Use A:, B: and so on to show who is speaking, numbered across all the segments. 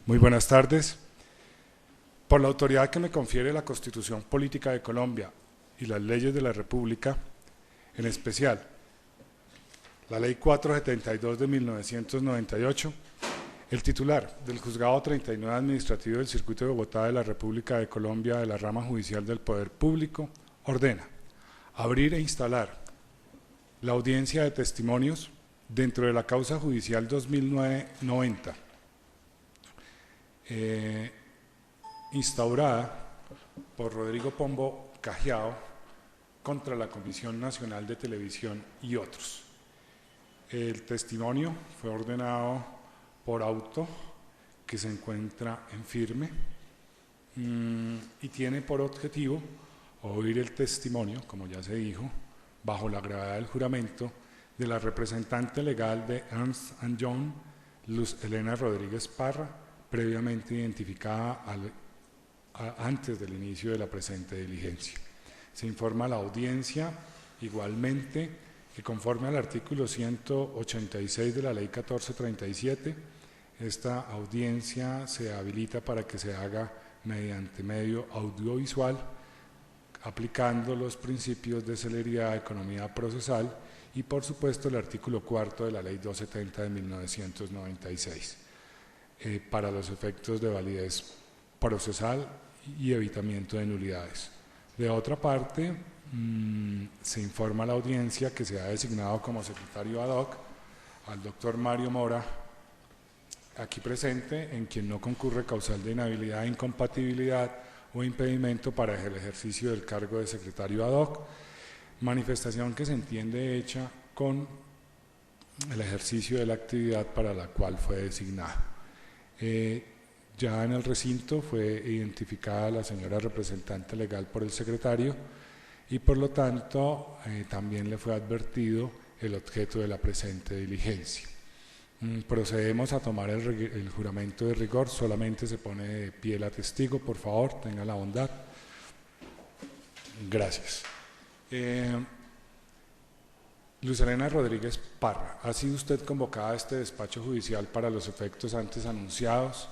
A: Muy buenas tardes. Por la autoridad que me confiere la Constitución Política de Colombia y las leyes de la República, en especial la Ley 472 de 1998, el titular del Juzgado 39 Administrativo del Circuito de Bogotá de la República de Colombia de la Rama Judicial del Poder Público ordena abrir e instalar la audiencia de testimonios dentro de la causa judicial 2009-90, instaurada por Rodrigo Pombo Cajiao contra la Comisión Nacional de Televisión y otros. El testimonio fue ordenado por auto que se encuentra en firme y tiene por objetivo oír el testimonio, como ya se dijo, bajo la gravedad del juramento de la representante legal de Ernst & Young, Luz Elena Rodríguez Parra, previamente identificada antes del inicio de la presente diligencia. Se informa a la audiencia igualmente que conforme al artículo 186 de la Ley 1437, esta audiencia se habilita para que se haga mediante medio audiovisual, aplicando los principios de celeridad, economía procesal y por supuesto el artículo 4 de la Ley 270 de 1996, para los efectos de validez procesal y evitamiento de nulidades. De otra parte, se informa a la audiencia que se ha designado como secretario ad hoc al doctor Mario Mora, aquí presente, en quien no concurre causal de inhabilidad, incompatibilidad o impedimento para el ejercicio del cargo de secretario ad hoc, manifestación que se entiende hecha con el ejercicio de la actividad para la cual fue designado. Ya en el recinto fue identificada la señora representante legal por el secretario y por lo tanto también le fue advertido el objeto de la presente diligencia. Procedemos a tomar el juramento de rigor, solamente se pone de pie la testigo, por favor, tenga la bondad. Gracias. Luz Elena Rodríguez Parra, ¿ha sido usted convocada a este despacho judicial para los efectos antes anunciados?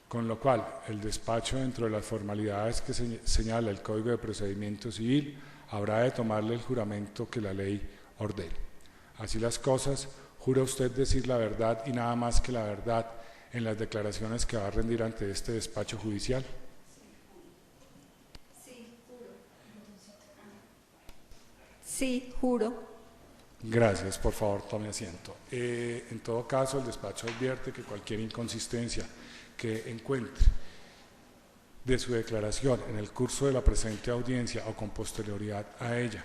A: Con lo cual, el despacho, dentro de las formalidades que señala el Código de Procedimiento Civil, habrá de tomarle el juramento que la ley ordene. Así las cosas, ¿jura usted decir la verdad y nada más que la verdad en las declaraciones que va a rendir ante este despacho judicial?
B: Sí, juro. Sí, juro.
A: Gracias, por favor, tome asiento. En todo caso, el despacho advierte que cualquier inconsistencia que encuentre de su declaración en el curso de la presente audiencia o con posterioridad a ella,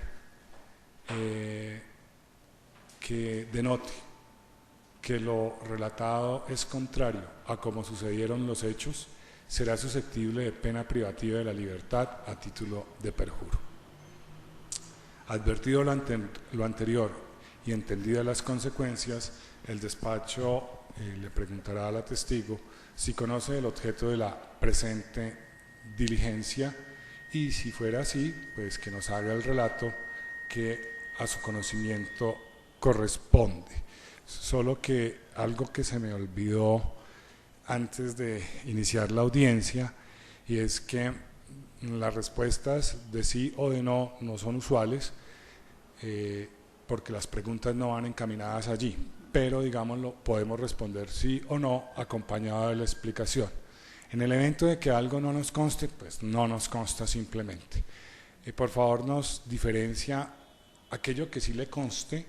A: que denote que lo relatado es contrario a cómo sucedieron los hechos, será susceptible de pena privativa de la libertad a título de perjuro. Advertido lo anterior y entendidas las consecuencias, el despacho le preguntará a la testigo si conoce el objeto de la presente diligencia y si fuera así, pues que nos haga el relato que a su conocimiento corresponde. Solo que algo que se me olvidó antes de iniciar la audiencia, y es que las respuestas de sí o de no no son usuales, porque las preguntas no van encaminadas allí, pero digámoslo, podemos responder sí o no acompañado de la explicación. En el evento de que algo no nos conste, pues no nos consta simplemente. Por favor, nos diferencia aquello que sí le conste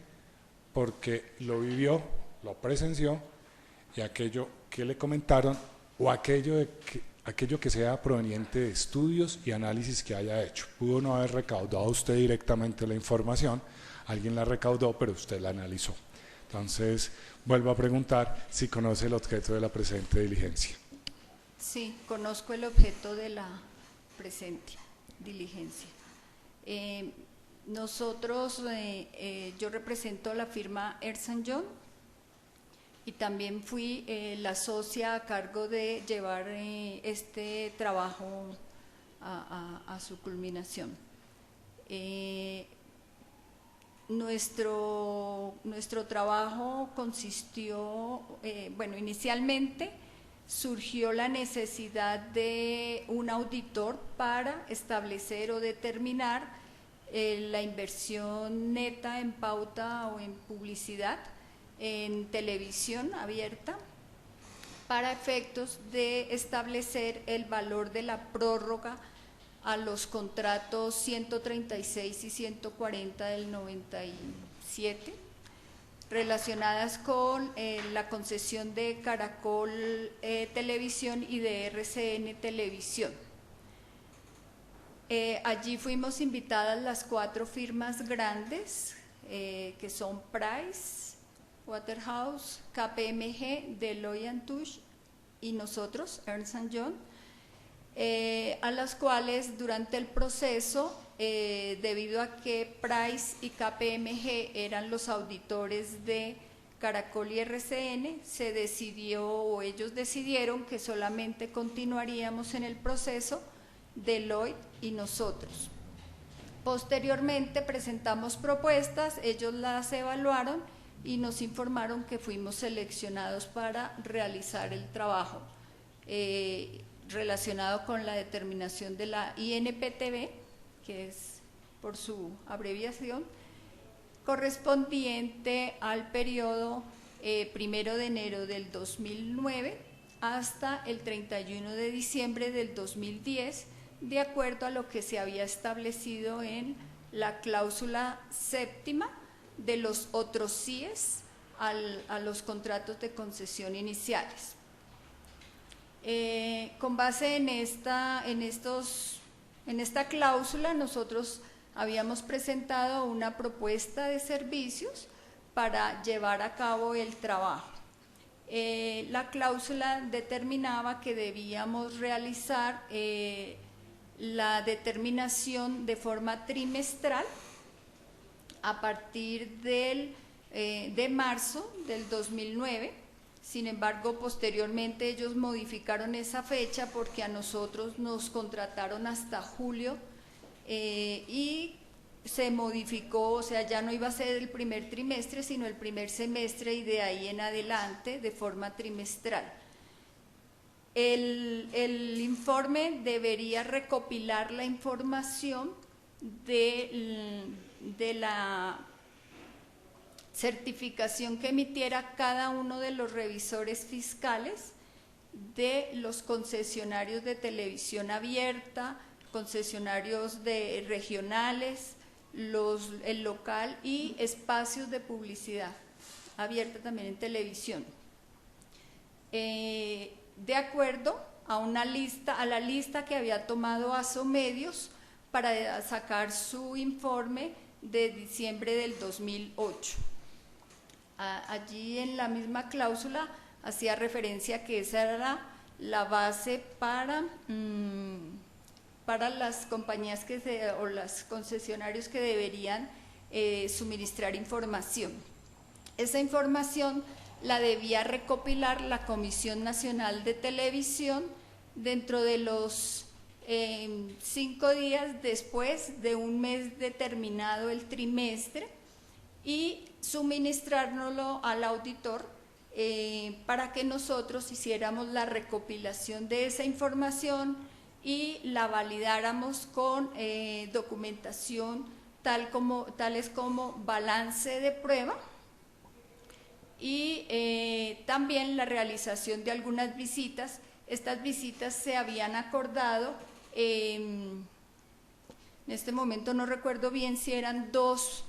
A: porque lo vivió, lo presenció, y aquello que le comentaron o aquello que sea proveniente de estudios y análisis que haya hecho. Pudo no haber recaudado usted directamente la información, alguien la recaudó, pero usted la analizó. Entonces, vuelvo a preguntar si conoce el objeto de la presente diligencia.
B: Sí, conozco el objeto de la presente diligencia. Nosotros, yo represento la firma Ernst & Young y también fui la socia a cargo de llevar este trabajo a su culminación. nuestro trabajo consistió, bueno, inicialmente surgió la necesidad de un auditor para establecer o determinar la inversión neta en pauta o en publicidad en televisión abierta para efectos de establecer el valor de la prórroga a los contratos 136 y 140 del 97, relacionadas con la concesión de Caracol Televisión y de RCN Televisión. Allí fuimos invitadas las 4 firmas grandes, que son Price Waterhouse, KPMG, Deloitte & Touche y nosotros, Ernst & Young, a las cuales durante el proceso, debido a que Price y KPMG eran los auditores de Caracol y RCN, se decidió, o ellos decidieron, que solamente continuaríamos en el proceso Deloitte y nosotros. Posteriormente presentamos propuestas, ellos las evaluaron y nos informaron que fuimos seleccionados para realizar el trabajo relacionado con la determinación de la INPTV, que es por su abreviación, correspondiente al periodo 1 de enero del 2009 hasta el 31 de diciembre del 2010, de acuerdo a lo que se había establecido en la cláusula séptima de los otros CIES a los contratos de concesión iniciales. Con base en esta cláusula, nosotros habíamos presentado una propuesta de servicios para llevar a cabo el trabajo. La cláusula determinaba que debíamos realizar la determinación de forma trimestral a partir de marzo del 2009. Sin embargo, posteriormente ellos modificaron esa fecha porque a nosotros nos contrataron hasta julio y se modificó, o sea, ya no iba a ser el primer trimestre, sino el primer semestre y de ahí en adelante de forma trimestral. El informe debería recopilar la información de la certificación que emitiera cada uno de los revisores fiscales de los concesionarios de televisión abierta, concesionarios de regionales, el local y espacios de publicidad abierta también en televisión. De acuerdo a la lista que había tomado Asomedios para sacar su informe de diciembre del 2008. Allí en la misma cláusula hacía referencia que esa era la base para las compañías o los concesionarios que deberían suministrar información. Esa información la debía recopilar la Comisión Nacional de Televisión dentro de los 5 días después de un mes determinado el trimestre y suministrárnoslo al auditor para que nosotros hiciéramos la recopilación de esa información y la validáramos con documentación tales como balance de prueba y también la realización de algunas visitas. Estas visitas se habían acordado, en este momento no recuerdo bien si eran 2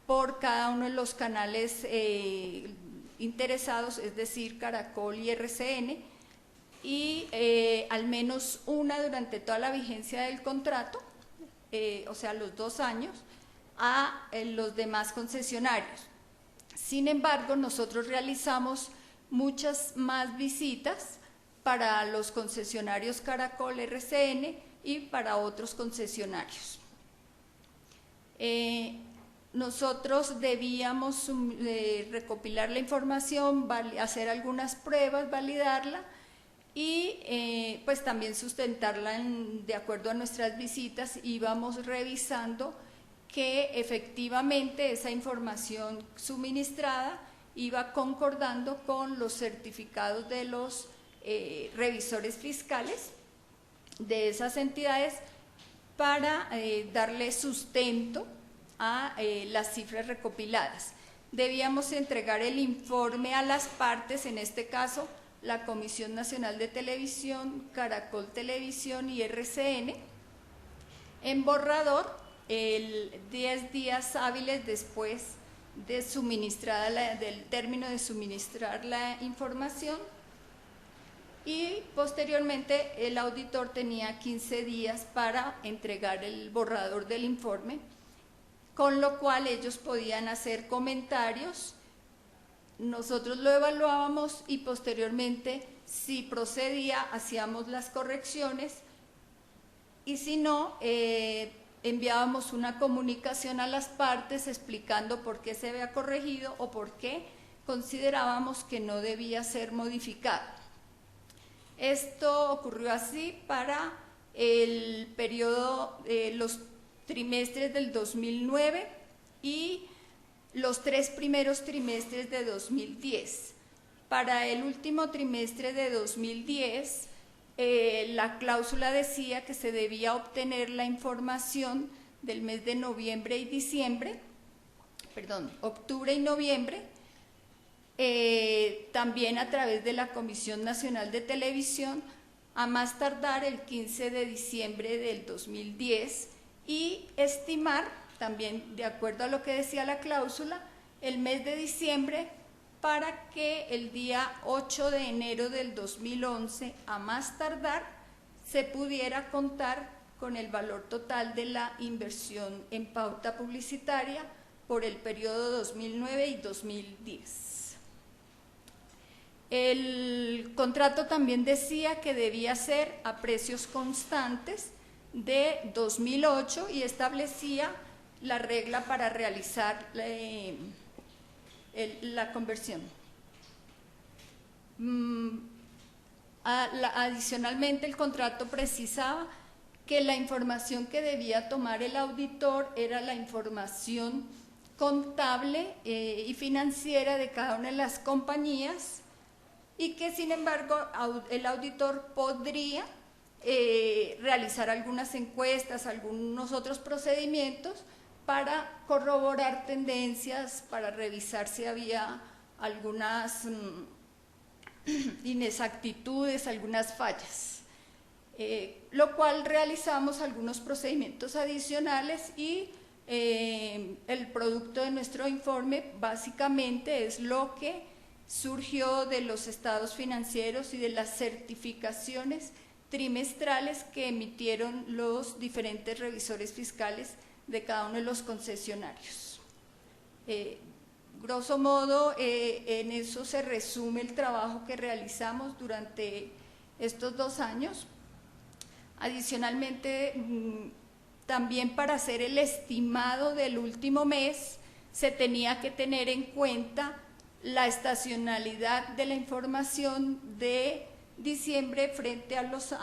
B: por cada uno de los canales interesados, es decir, Caracol y RCN, y al menos una durante toda la vigencia del contrato, o sea, los 2 años, a los demás concesionarios. Sin embargo, nosotros realizamos muchas más visitas para los concesionarios Caracol, RCN y para otros concesionarios. Nosotros debíamos recopilar la información, hacer algunas pruebas, validarla y pues también sustentarla de acuerdo a nuestras visitas. Íbamos revisando que efectivamente esa información suministrada iba concordando con los certificados de los revisores fiscales de esas entidades para darle sustento a las cifras recopiladas. Debíamos entregar el informe a las partes, en este caso la Comisión Nacional de Televisión, Caracol Televisión y RCN, en borrador 10 días hábiles después de del término de suministrar la información, y posteriormente el auditor tenía 15 días para entregar el borrador del informe, con lo cual ellos podían hacer comentarios. Nosotros lo evaluábamos y posteriormente, si procedía, hacíamos las correcciones, y si no, enviábamos una comunicación a las partes explicando por qué se había corregido o por qué considerábamos que no debía ser modificado. Esto ocurrió así para el periodo, los trimestres del 2009 y los 3 primeros trimestres de 2010. Para el último trimestre de 2010, la cláusula decía que se debía obtener la información del mes de noviembre y diciembre, octubre y noviembre, también a través de la Comisión Nacional de Televisión, a más tardar el 15 de diciembre del 2010, y estimar, también de acuerdo a lo que decía la cláusula, el mes de diciembre, para que el día 8 de enero del 2011, a más tardar, se pudiera contar con el valor total de la inversión en pauta publicitaria por el periodo 2009 y 2010. El contrato también decía que debía ser a precios constantes de 2008 y establecía la regla para realizar la conversión. Adicionalmente, el contrato precisaba que la información que debía tomar el auditor era la información contable y financiera de cada una de las compañías, y que sin embargo el auditor podría realizar algunas encuestas, algunos otros procedimientos para corroborar tendencias, para revisar si había algunas inexactitudes, algunas fallas, lo cual realizamos algunos procedimientos adicionales, y el producto de nuestro informe básicamente es lo que surgió de los estados financieros y de las certificaciones trimestrales que emitieron los diferentes revisores fiscales de cada uno de los concesionarios. Grosso modo, en eso se resume el trabajo que realizamos durante estos 2 años. Adicionalmente, también para hacer el estimado del último mes, se tenía que tener en cuenta la estacionalidad de la información de diciembre frente a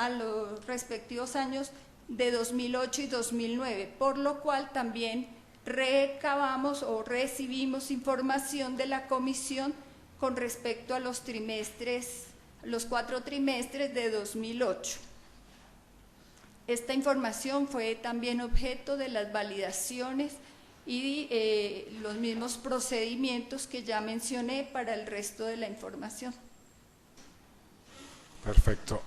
B: los respectivos años de 2008 y 2009, por lo cual también recabamos o recibimos información de la comisión con respecto a los trimestres, los 4 trimestres de 2008. Esta información fue también objeto de las validaciones y los mismos procedimientos que ya mencioné para el resto de la información.
A: Perfecto.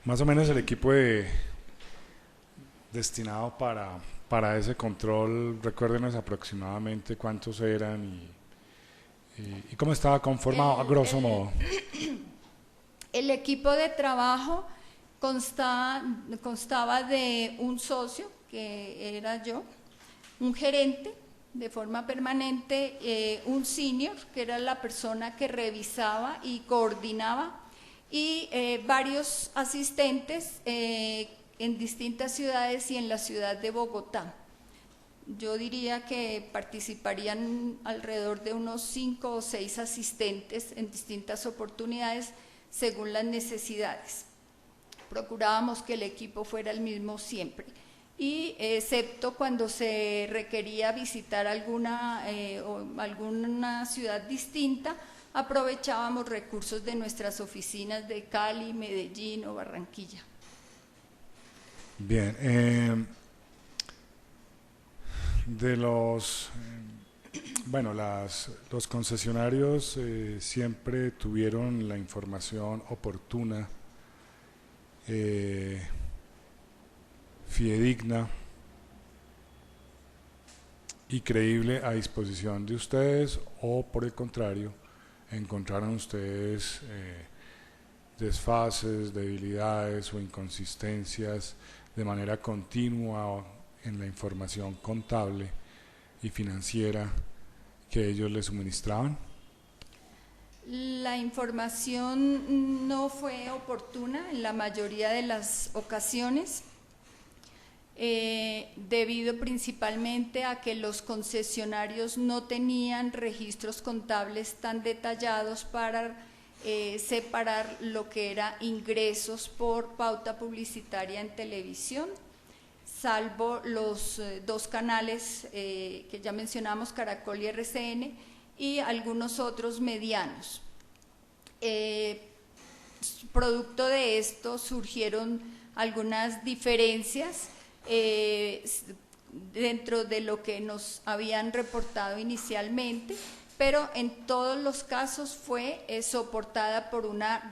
A: Más o menos el equipo destinado para ese control, recuérdenos aproximadamente cuántos eran y cómo estaba conformado a grosso modo.
B: El equipo de trabajo constaba de un socio, que era yo, un gerente de forma permanente, un senior, que era la persona que revisaba y coordinaba, y varios asistentes en distintas ciudades y en la ciudad de Bogotá. Yo diría que participarían alrededor de unos 5 o 6 asistentes en distintas oportunidades según las necesidades. Procurábamos que el equipo fuera el mismo siempre. y excepto cuando se requería visitar alguna ciudad distinta, aprovechábamos recursos de nuestras oficinas de Cali, Medellín o Barranquilla.
A: Bien, de los los concesionarios siempre tuvieron la información oportuna, fidedigna y creíble a disposición de ustedes, o por el contrario, encontraron ustedes desfases, debilidades o inconsistencias de manera continua en la información contable y financiera que ellos les suministraban?
B: La información no fue oportuna en la mayoría de las ocasiones, debido principalmente a que los concesionarios no tenían registros contables tan detallados para separar lo que era ingresos por pauta publicitaria en televisión, salvo los dos canales que ya mencionamos, Caracol y RCN, y algunos otros medianos. Producto de esto surgieron algunas diferencias dentro de lo que nos habían reportado inicialmente, pero en todos los casos fue soportada por una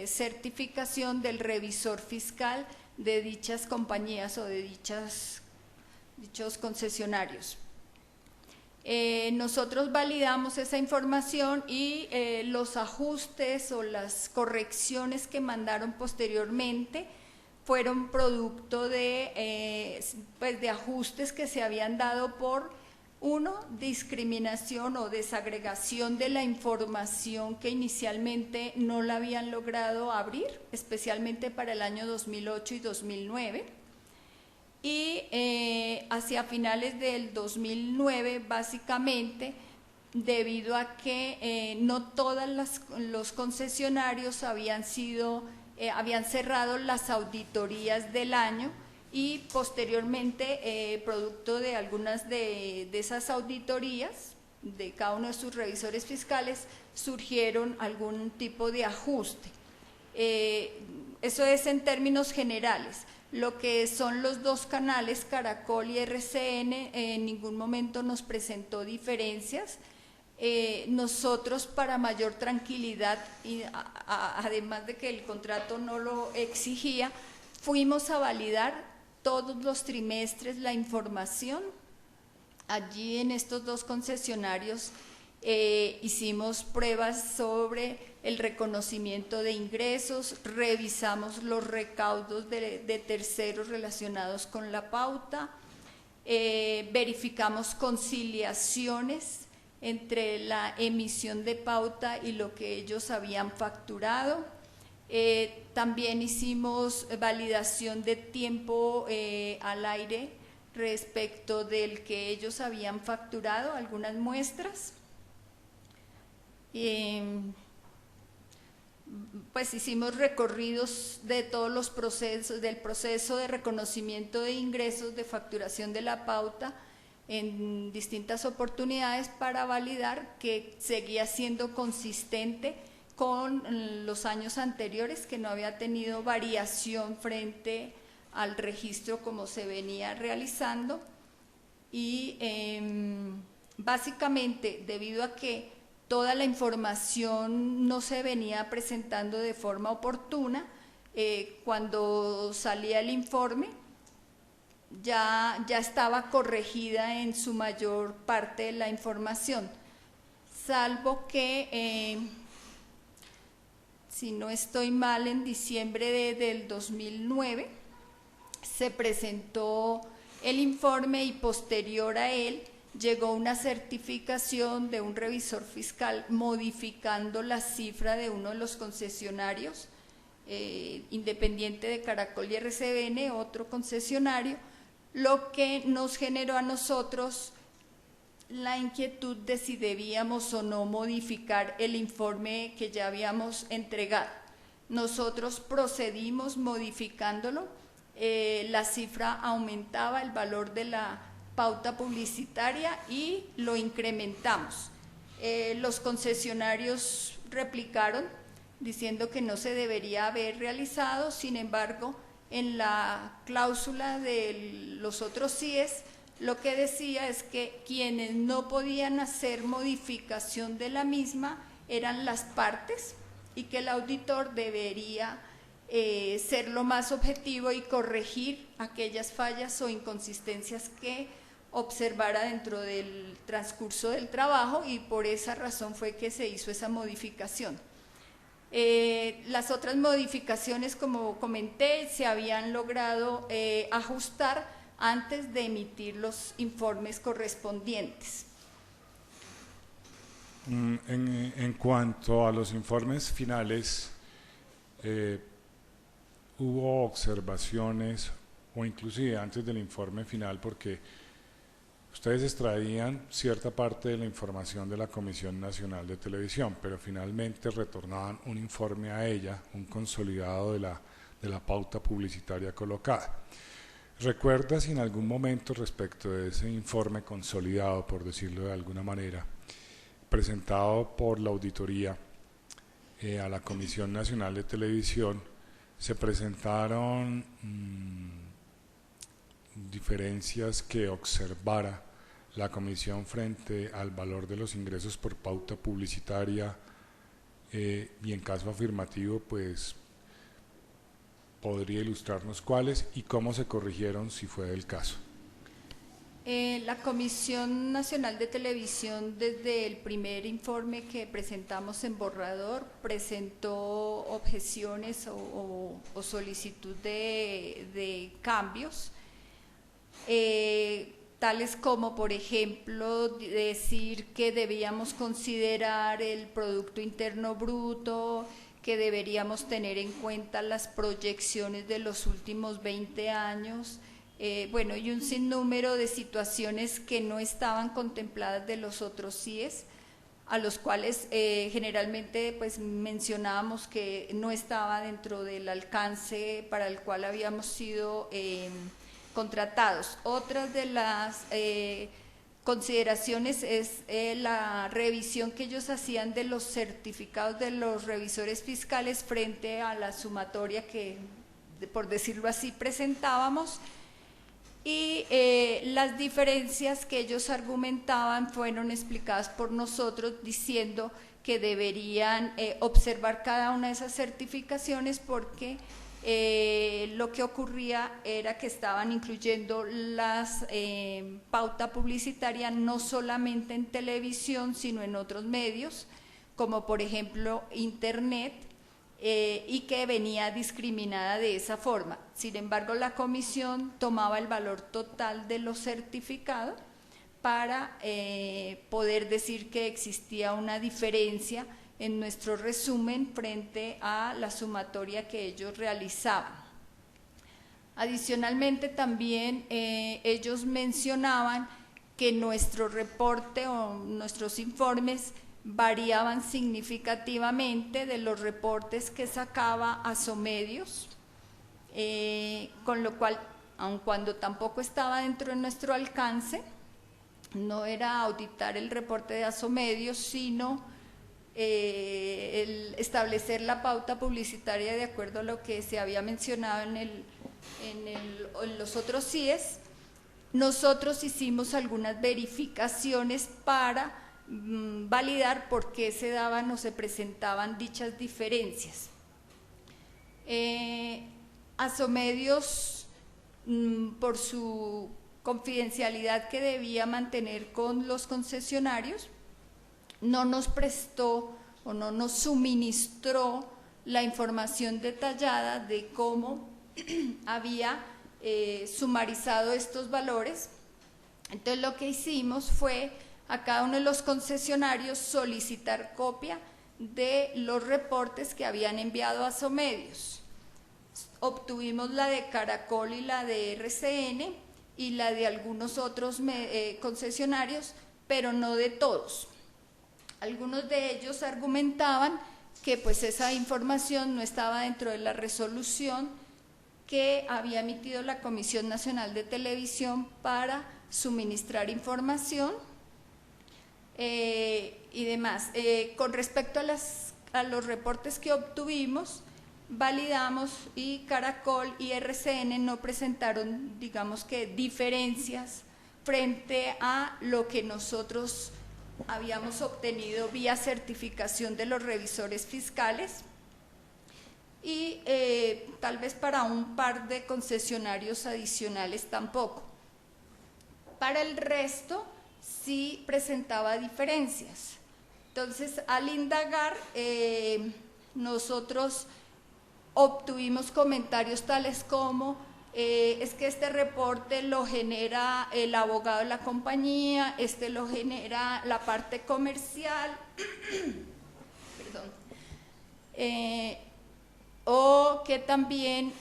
B: certificación del revisor fiscal de dichas compañías o de dichos concesionarios. Nosotros validamos esa información y los ajustes o las correcciones que mandaron posteriormente fueron producto de ajustes que se habían dado por, uno, discriminación o desagregación de la información que inicialmente no la habían logrado abrir, especialmente para el año 2008 y 2009. Y hacia finales del 2009, básicamente, debido a que no todos los concesionarios habían cerrado las auditorías del año, y posteriormente, producto de algunas de esas auditorías, de cada uno de sus revisores fiscales, surgieron algún tipo de ajuste. Eso es en términos generales. Lo que son los dos canales, Caracol y RCN, en ningún momento nos presentó diferencias. Nosotros, para mayor tranquilidad, y además de que el contrato no lo exigía, fuimos a validar todos los trimestres la información. Allí en estos dos concesionarios hicimos pruebas sobre el reconocimiento de ingresos, revisamos los recaudos de terceros relacionados con la pauta, verificamos conciliaciones entre la emisión de pauta y lo que ellos habían facturado. También hicimos validación de tiempo al aire respecto del que ellos habían facturado, algunas muestras. Pues hicimos recorridos de todos los procesos, del proceso de reconocimiento de ingresos, de facturación de la pauta en distintas oportunidades para validar que seguía siendo consistente con los años anteriores, que no había tenido variación frente al registro como se venía realizando. Y básicamente, debido a que toda la información no se venía presentando de forma oportuna, cuando salía el informe ya estaba corregida en su mayor parte la información, salvo que, si no estoy mal, en diciembre del 2009 se presentó el informe y posterior a él llegó una certificación de un revisor fiscal modificando la cifra de uno de los concesionarios, independiente de Caracol y RCN, otro concesionario, lo que nos generó a nosotros la inquietud de si debíamos o no modificar el informe que ya habíamos entregado. Nosotros procedimos modificándolo la cifra aumentaba, el valor de la pauta publicitaria, y lo incrementamos. Los concesionarios replicaron diciendo que no se debería haber realizado. Sin embargo, en la cláusula de los otros CIES, lo que decía es que quienes no podían hacer modificación de la misma eran las partes, y que el auditor debería ser lo más objetivo y corregir aquellas fallas o inconsistencias que observara dentro del transcurso del trabajo, y por esa razón fue que se hizo esa modificación. Las otras modificaciones, como comenté, se habían logrado ajustar antes de emitir los informes correspondientes.
A: En cuanto a los informes finales, hubo observaciones, o inclusive antes del informe final, porque ustedes extraían cierta parte de la información de la Comisión Nacional de Televisión, pero finalmente retornaban un informe a ella, un consolidado de la pauta publicitaria colocada. ¿Recuerda si en algún momento, respecto de ese informe consolidado, por decirlo de alguna manera, presentado por la auditoría a la Comisión Nacional de Televisión, se presentaron diferencias que observara la Comisión frente al valor de los ingresos por pauta publicitaria, y en caso afirmativo, pues podría ilustrarnos cuáles y cómo se corrigieron, si fue el caso?
B: La Comisión Nacional de Televisión, desde el primer informe que presentamos en borrador, presentó objeciones o solicitud de cambios, tales como, por ejemplo, decir que debíamos considerar el Producto Interno Bruto, que deberíamos tener en cuenta las proyecciones de los últimos 20 años, bueno, y un sinnúmero de situaciones que no estaban contempladas de los otros CIES, a los cuales generalmente pues mencionábamos que no estaba dentro del alcance para el cual habíamos sido contratados. Otras de las consideraciones es la revisión que ellos hacían de los certificados de los revisores fiscales frente a la sumatoria que, por decirlo así, presentábamos. Y las diferencias que ellos argumentaban fueron explicadas por nosotros, diciendo que deberían observar cada una de esas certificaciones, porque lo que ocurría era que estaban incluyendo las pauta publicitaria no solamente en televisión, sino en otros medios, como por ejemplo Internet, y que venía discriminada de esa forma. Sin embargo, la comisión tomaba el valor total de los certificados para poder decir que existía una diferencia en nuestro resumen frente a la sumatoria que ellos realizaban. Adicionalmente, también ellos mencionaban que nuestro reporte o nuestros informes variaban significativamente de los reportes que sacaba Asomedios, con lo cual, aun cuando tampoco estaba dentro de nuestro alcance, no era auditar el reporte de Asomedios, sino el establecer la pauta publicitaria de acuerdo a lo que se había mencionado en los otros CIES. Nosotros hicimos algunas verificaciones para validar por qué se daban o se presentaban dichas diferencias. Asomedios, por su confidencialidad que debía mantener con los concesionarios, no nos prestó o no nos suministró la información detallada de cómo había sumarizado estos valores. Entonces lo que hicimos fue a cada uno de los concesionarios solicitar copia de los reportes que habían enviado a Asomedios. Obtuvimos la de Caracol y la de RCN y la de algunos otros concesionarios, pero no de todos. Algunos de ellos argumentaban que pues esa información no estaba dentro de la resolución que había emitido la Comisión Nacional de Televisión para suministrar información y demás. Con respecto a los reportes que obtuvimos, validamos y Caracol y RCN no presentaron, digamos que, diferencias frente a lo que nosotros habíamos obtenido vía certificación de los revisores fiscales y tal vez para un par de concesionarios adicionales tampoco. Para el resto sí presentaba diferencias. Entonces, al indagar, nosotros obtuvimos comentarios tales como es que este reporte lo genera el abogado de la compañía, este lo genera la parte comercial, perdón, o que también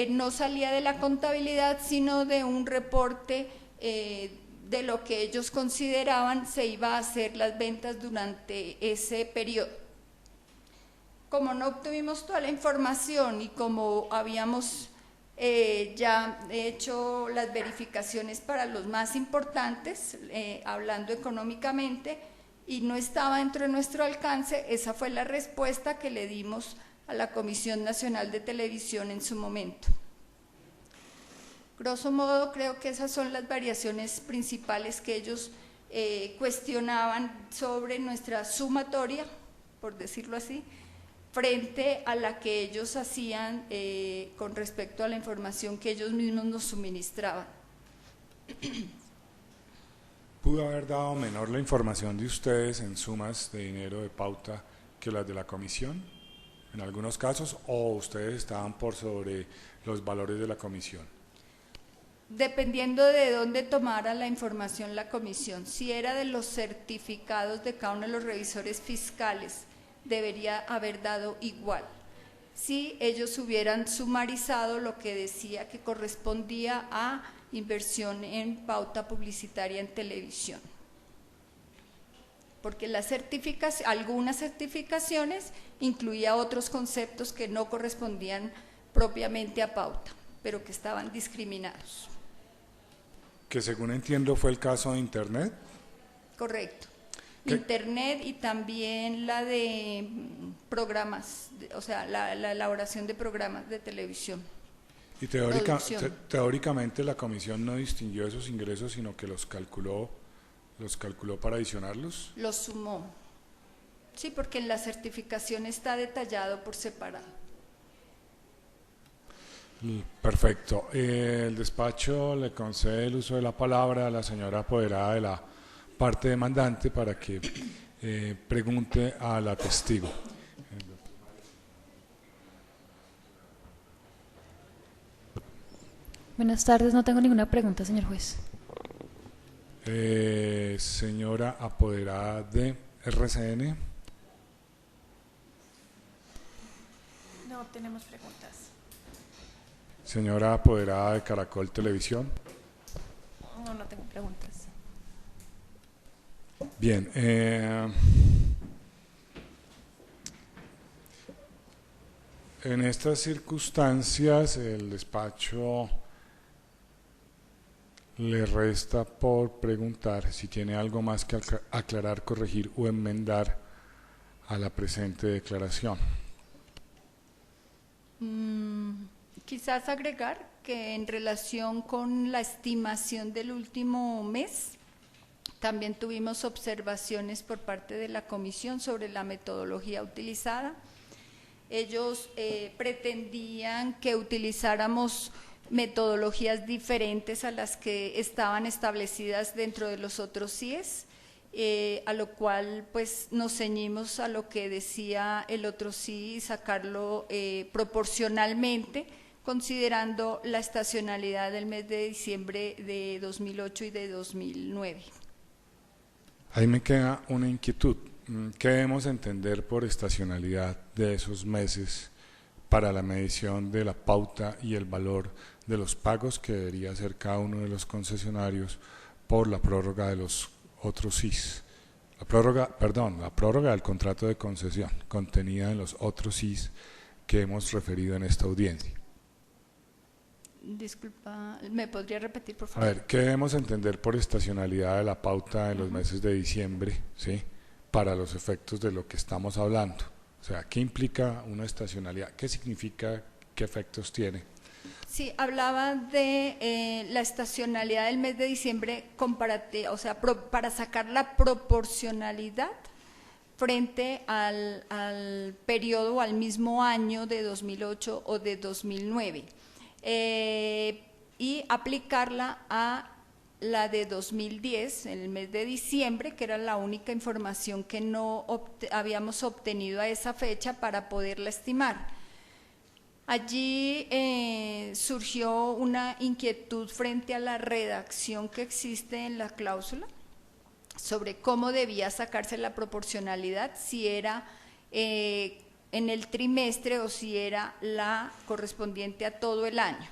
B: no salía de la contabilidad, sino de un reporte de lo que ellos consideraban se iba a hacer las ventas durante ese periodo. Como no obtuvimos toda la información y como habíamos ya hecho las verificaciones para los más importantes, hablando económicamente, y no estaba dentro de nuestro alcance, esa fue la respuesta que le dimos a la Comisión Nacional de Televisión en su momento. Grosso modo, creo que esas son las variaciones principales que ellos cuestionaban sobre nuestra sumatoria, por decirlo así, frente a la que ellos hacían con respecto a la información que ellos mismos nos suministraban.
A: ¿Pudo haber dado menor la información de ustedes en sumas de dinero de pauta que las de la comisión, en algunos casos, o ustedes estaban por sobre los valores de la comisión?
B: Dependiendo de dónde tomara la información la comisión, si era de los certificados de cada uno de los revisores fiscales, debería haber dado igual. Si ellos hubieran sumarizado lo que decía que correspondía a inversión en pauta publicitaria en televisión. Porque algunas certificaciones incluía otros conceptos que no correspondían propiamente a pauta, pero que estaban discriminados.
A: Que según entiendo fue el caso de Internet.
B: Correcto. Internet y también la de programas, o sea, la elaboración de programas de televisión.
A: Y teóricamente la comisión no distinguió esos ingresos, sino que los calculó para adicionarlos.
B: Los sumó. Sí, porque en la certificación está detallado por separado.
A: Perfecto. El despacho le concede el uso de la palabra a la señora apoderada de la parte demandante para que pregunte a la testigo.
C: Buenas tardes, no tengo ninguna pregunta, señor juez.
A: Señora apoderada de RCN.
C: No tenemos preguntas.
A: Señora apoderada de Caracol Televisión.
C: No tengo preguntas.
A: Bien, en estas circunstancias el despacho le resta por preguntar si tiene algo más que aclarar, corregir o enmendar a la presente declaración.
B: Quizás agregar que en relación con la estimación del último mes, también tuvimos observaciones por parte de la comisión sobre la metodología utilizada. Ellos pretendían que utilizáramos metodologías diferentes a las que estaban establecidas dentro de los otros CIES, a lo cual pues nos ceñimos a lo que decía el otro CIE y sacarlo proporcionalmente, considerando la estacionalidad del mes de diciembre de 2008 y de 2009.
A: Ahí me queda una inquietud. ¿Qué debemos entender por estacionalidad de esos meses para la medición de la pauta y el valor de los pagos que debería hacer cada uno de los concesionarios por la prórroga de los otros CIS? La prórroga del contrato de concesión contenida en los otros CIS que hemos referido en esta audiencia.
B: Disculpa, ¿me podría repetir, por
A: A
B: favor?
A: ver, ¿qué debemos entender por estacionalidad de la pauta en los meses de diciembre, ¿sí?, para los efectos de lo que estamos hablando? O sea, ¿qué implica una estacionalidad? ¿Qué significa? ¿Qué efectos tiene?
B: Sí, hablaba de la estacionalidad del mes de diciembre o sea, para sacar la proporcionalidad frente al periodo o al mismo año de 2008 o de 2009 y aplicarla a la de 2010, en el mes de diciembre, que era la única información que no habíamos obtenido a esa fecha para poderla estimar. Allí surgió una inquietud frente a la redacción que existe en la cláusula sobre cómo debía sacarse la proporcionalidad, si era en el trimestre o si era la correspondiente a todo el año.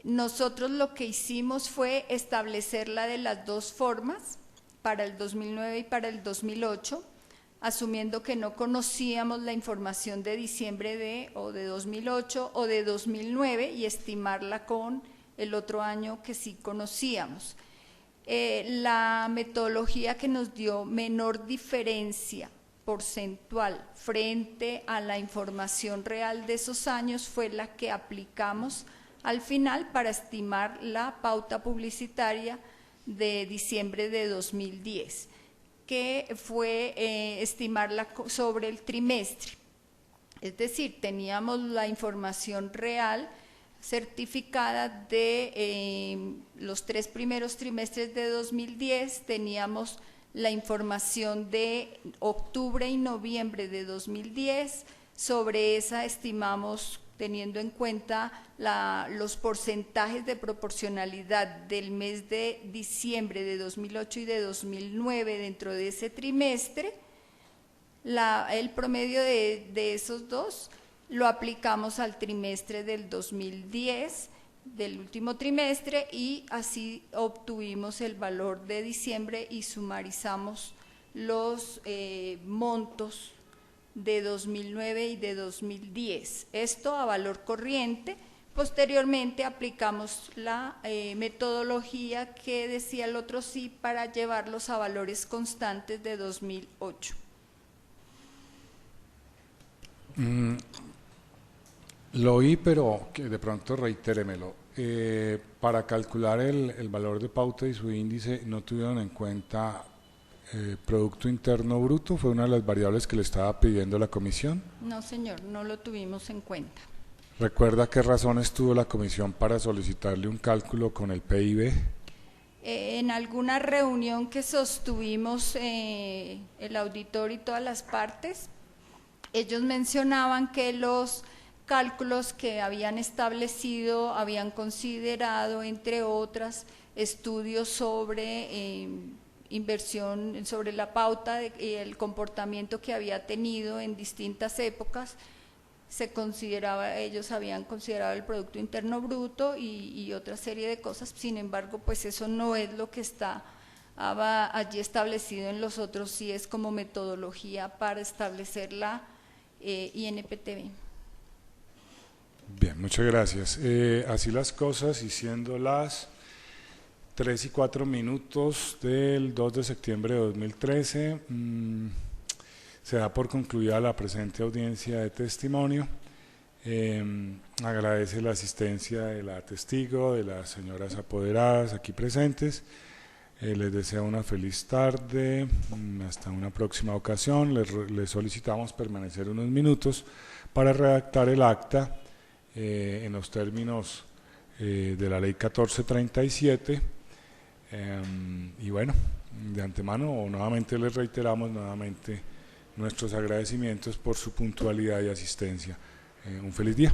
B: Nosotros lo que hicimos fue establecerla de las dos formas, para el 2009 y para el 2008, asumiendo que no conocíamos la información de diciembre o de 2008 o de 2009 y estimarla con el otro año que sí conocíamos. La metodología que nos dio menor diferencia porcentual frente a la información real de esos años fue la que aplicamos al final para estimar la pauta publicitaria de diciembre de 2010, que fue estimarla sobre el trimestre. Es decir, teníamos la información real certificada de los 3 primeros trimestres de 2010, teníamos la información de octubre y noviembre de 2010, sobre esa estimamos, teniendo en cuenta los porcentajes de proporcionalidad del mes de diciembre de 2008 y de 2009 dentro de ese trimestre, el promedio de esos dos lo aplicamos al trimestre del 2010, del último trimestre, y así obtuvimos el valor de diciembre y sumarizamos los montos de 2009 y de 2010. Esto a valor corriente. Posteriormente aplicamos la metodología que decía el otro sí para llevarlos a valores constantes de 2008.
A: Lo oí, pero que de pronto reitéremelo. Para calcular el valor de pauta y su índice, ¿no tuvieron en cuenta Producto Interno Bruto? ¿Fue una de las variables que le estaba pidiendo la comisión?
B: No, señor, no lo tuvimos en cuenta.
A: ¿Recuerda qué razones tuvo la comisión para solicitarle un cálculo con el PIB?
B: En alguna reunión que sostuvimos el auditor y todas las partes, ellos mencionaban que los cálculos que habían establecido habían considerado, entre otras, estudios sobre inversión, sobre la pauta y el comportamiento que había tenido en distintas épocas. Ellos habían considerado el Producto Interno Bruto y otra serie de cosas. Sin embargo, pues eso no es lo que estaba allí establecido en los otros, sí es como metodología para establecer la INPTB.
A: Bien, muchas gracias. Así las cosas, y siendo las 3:04 del 2 de septiembre de 2013, se da por concluida la presente audiencia de testimonio. Agradece la asistencia de la testigo, de las señoras apoderadas aquí presentes. Les deseo una feliz tarde. Hasta una próxima ocasión. Les solicitamos permanecer unos minutos para redactar el acta en los términos de la ley 1437. Y bueno, de antemano nuevamente les reiteramos nuevamente nuestros agradecimientos por su puntualidad y asistencia. Un feliz día.